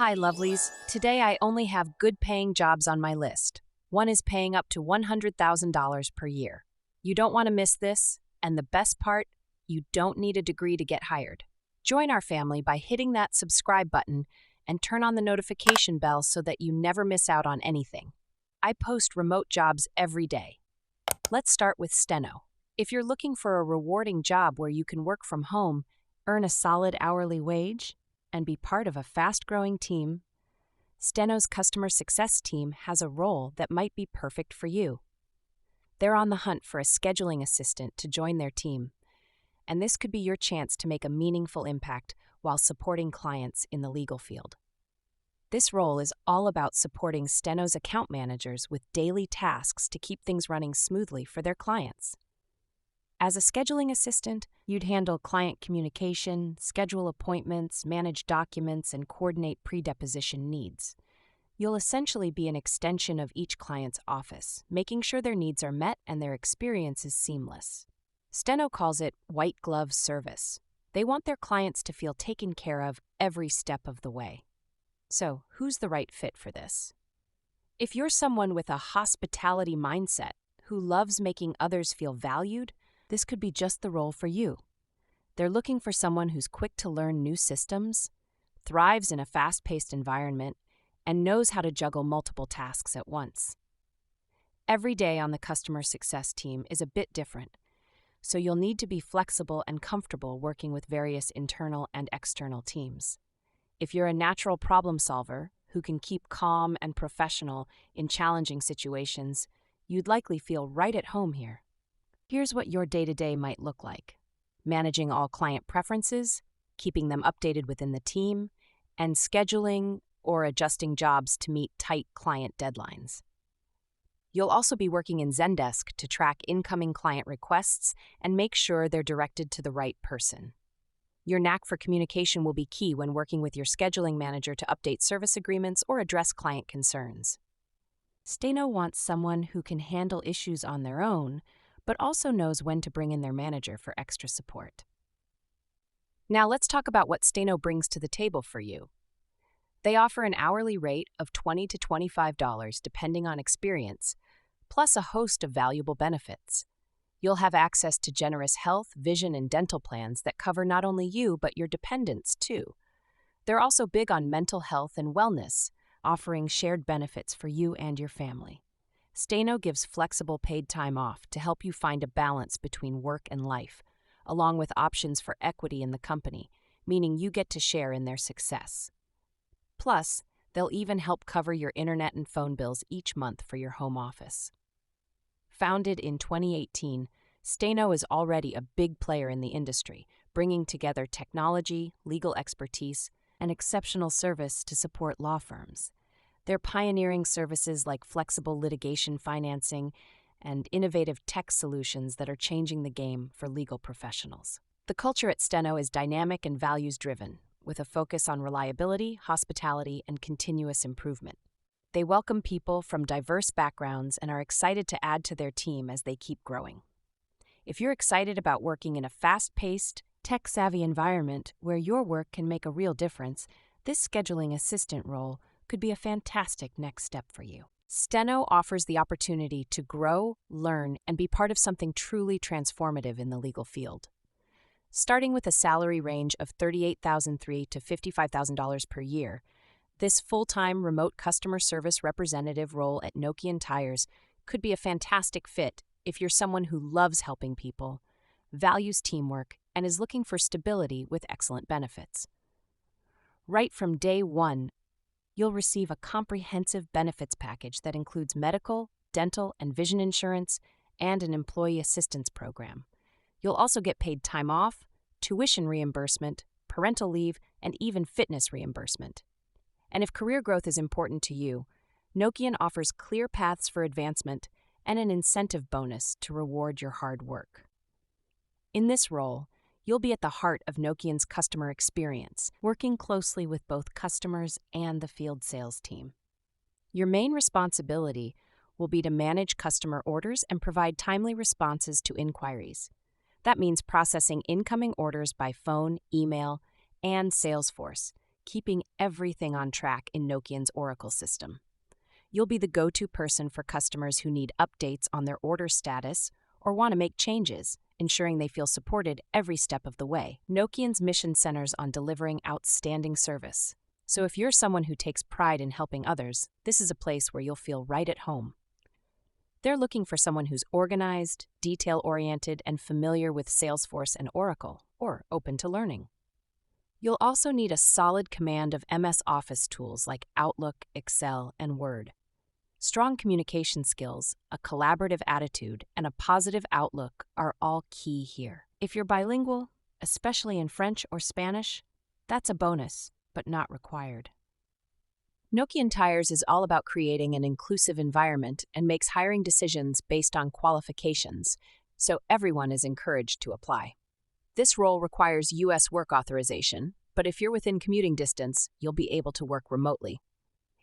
Hi, lovelies. Today I only have good paying jobs on my list. One is paying up to $100,000 per year. You don't want to miss this, and the best part, you don't need a degree to get hired. Join our family by hitting that subscribe button and turn on the notification bell so that you never miss out on anything. I post remote jobs every day. Let's start with steno. If you're looking for a rewarding job where you can work from home, earn a solid hourly wage, and be part of a fast-growing team, Steno's customer success team has a role that might be perfect for you. They're on the hunt for a scheduling assistant to join their team, and this could be your chance to make a meaningful impact while supporting clients in the legal field. This role is all about supporting Steno's account managers with daily tasks to keep things running smoothly for their clients. As a scheduling assistant, you'd handle client communication, schedule appointments, manage documents, and coordinate pre-deposition needs. You'll essentially be an extension of each client's office, making sure their needs are met and their experience is seamless. Steno calls it white glove service. They want their clients to feel taken care of every step of the way. So, who's the right fit for this? If you're someone with a hospitality mindset who loves making others feel valued, this could be just the role for you. They're looking for someone who's quick to learn new systems, thrives in a fast-paced environment, and knows how to juggle multiple tasks at once. Every day on the customer success team is a bit different, so you'll need to be flexible and comfortable working with various internal and external teams. If you're a natural problem solver who can keep calm and professional in challenging situations, you'd likely feel right at home here. Here's what your day-to-day might look like: managing all client preferences, keeping them updated within the team, and scheduling or adjusting jobs to meet tight client deadlines. You'll also be working in Zendesk to track incoming client requests and make sure they're directed to the right person. Your knack for communication will be key when working with your scheduling manager to update service agreements or address client concerns. Steno wants someone who can handle issues on their own, but also knows when to bring in their manager for extra support. Now let's talk about what Steno brings to the table for you. They offer an hourly rate of $20 to $25 depending on experience, plus a host of valuable benefits. You'll have access to generous health, vision, and dental plans that cover not only you but your dependents too. They're also big on mental health and wellness, offering shared benefits for you and your family. Steno gives flexible paid time off to help you find a balance between work and life, along with options for equity in the company, meaning you get to share in their success. Plus, they'll even help cover your internet and phone bills each month for your home office. Founded in 2018, Steno is already a big player in the industry, bringing together technology, legal expertise, and exceptional service to support law firms. They're pioneering services like flexible litigation financing and innovative tech solutions that are changing the game for legal professionals. The culture at Steno is dynamic and values-driven, with a focus on reliability, hospitality, and continuous improvement. They welcome people from diverse backgrounds and are excited to add to their team as they keep growing. If you're excited about working in a fast-paced, tech-savvy environment where your work can make a real difference, this scheduling assistant role could be a fantastic next step for you. Steno offers the opportunity to grow, learn, and be part of something truly transformative in the legal field. Starting with a salary range of $38,300 to $55,000 per year, this full-time remote customer service representative role at Nokian Tires could be a fantastic fit if you're someone who loves helping people, values teamwork, and is looking for stability with excellent benefits. Right from day one, you'll receive a comprehensive benefits package that includes medical, dental, and vision insurance, and an employee assistance program. You'll also get paid time off, tuition reimbursement, parental leave, and even fitness reimbursement. And if career growth is important to you, Nokian offers clear paths for advancement and an incentive bonus to reward your hard work. In this role, you'll be at the heart of Nokian's customer experience, working closely with both customers and the field sales team. Your main responsibility will be to manage customer orders and provide timely responses to inquiries. That means processing incoming orders by phone, email, and Salesforce, keeping everything on track in Nokian's Oracle system. You'll be the go-to person for customers who need updates on their order status or want to make changes, ensuring they feel supported every step of the way. Nokian's mission centers on delivering outstanding service. So if you're someone who takes pride in helping others, this is a place where you'll feel right at home. They're looking for someone who's organized, detail-oriented, and familiar with Salesforce and Oracle, or open to learning. You'll also need a solid command of MS Office tools like Outlook, Excel, and Word. Strong communication skills, a collaborative attitude, and a positive outlook are all key here. If you're bilingual, especially in French or Spanish, that's a bonus, but not required. Nokian Tyres is all about creating an inclusive environment and makes hiring decisions based on qualifications, so everyone is encouraged to apply. This role requires U.S. work authorization, but if you're within commuting distance, you'll be able to work remotely.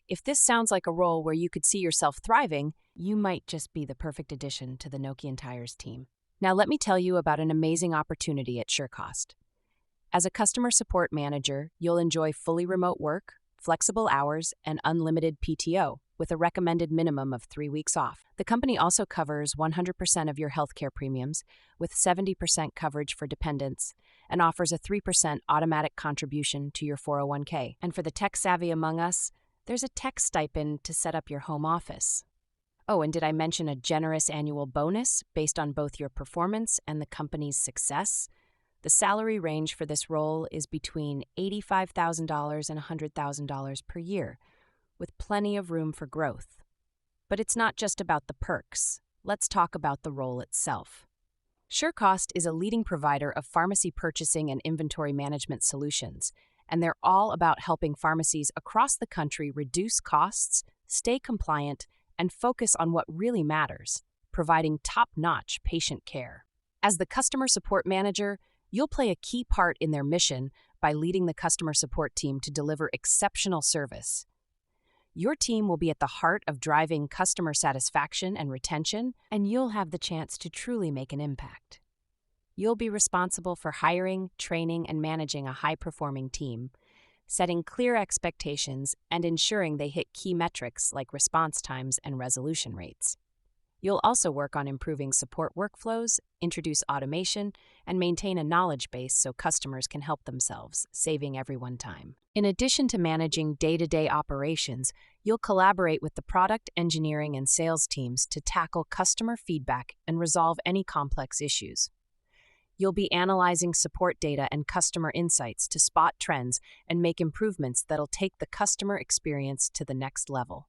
If this sounds like a role where you could see yourself thriving, you might just be the perfect addition to the Nokian Tyres team. Now let me tell you about an amazing opportunity at SureCost. As a customer support manager, you'll enjoy fully remote work, flexible hours, and unlimited PTO, with a recommended minimum of 3 weeks off. The company also covers 100% of your healthcare premiums, with 70% coverage for dependents, and offers a 3% automatic contribution to your 401k. And for the tech-savvy among us, there's a tech stipend to set up your home office. Oh, and did I mention a generous annual bonus based on both your performance and the company's success? The salary range for this role is between $85,000 and $100,000 per year, with plenty of room for growth. But it's not just about the perks. Let's talk about the role itself. SureCost is a leading provider of pharmacy purchasing and inventory management solutions, and they're all about helping pharmacies across the country reduce costs, stay compliant, and focus on what really matters, providing top-notch patient care. As the customer support manager, you'll play a key part in their mission by leading the customer support team to deliver exceptional service. Your team will be at the heart of driving customer satisfaction and retention, and you'll have the chance to truly make an impact. You'll be responsible for hiring, training, and managing a high-performing team, setting clear expectations and ensuring they hit key metrics like response times and resolution rates. You'll also work on improving support workflows, introduce automation, and maintain a knowledge base so customers can help themselves, saving everyone time. In addition to managing day-to-day operations, you'll collaborate with the product, engineering, and sales teams to tackle customer feedback and resolve any complex issues. You'll be analyzing support data and customer insights to spot trends and make improvements that'll take the customer experience to the next level.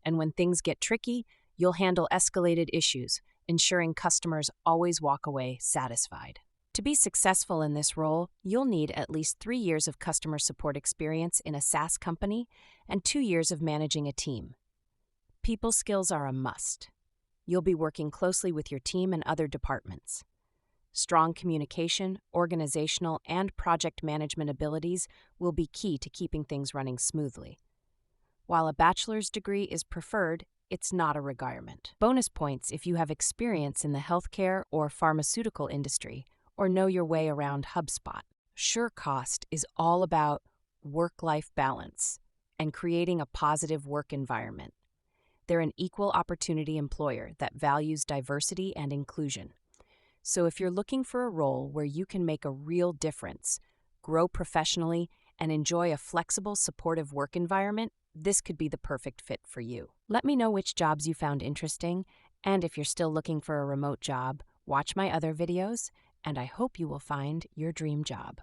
And when things get tricky, you'll handle escalated issues, ensuring customers always walk away satisfied. To be successful in this role, you'll need at least 3 years of customer support experience in a SaaS company and 2 years of managing a team. People skills are a must. You'll be working closely with your team and other departments. Strong communication, organizational, and project management abilities will be key to keeping things running smoothly. While a bachelor's degree is preferred, it's not a requirement. Bonus points if you have experience in the healthcare or pharmaceutical industry or know your way around HubSpot. SureCost is all about work-life balance and creating a positive work environment. They're an equal opportunity employer that values diversity and inclusion. So if you're looking for a role where you can make a real difference, grow professionally, and enjoy a flexible, supportive work environment, this could be the perfect fit for you. Let me know which jobs you found interesting, and if you're still looking for a remote job, watch my other videos, and I hope you will find your dream job.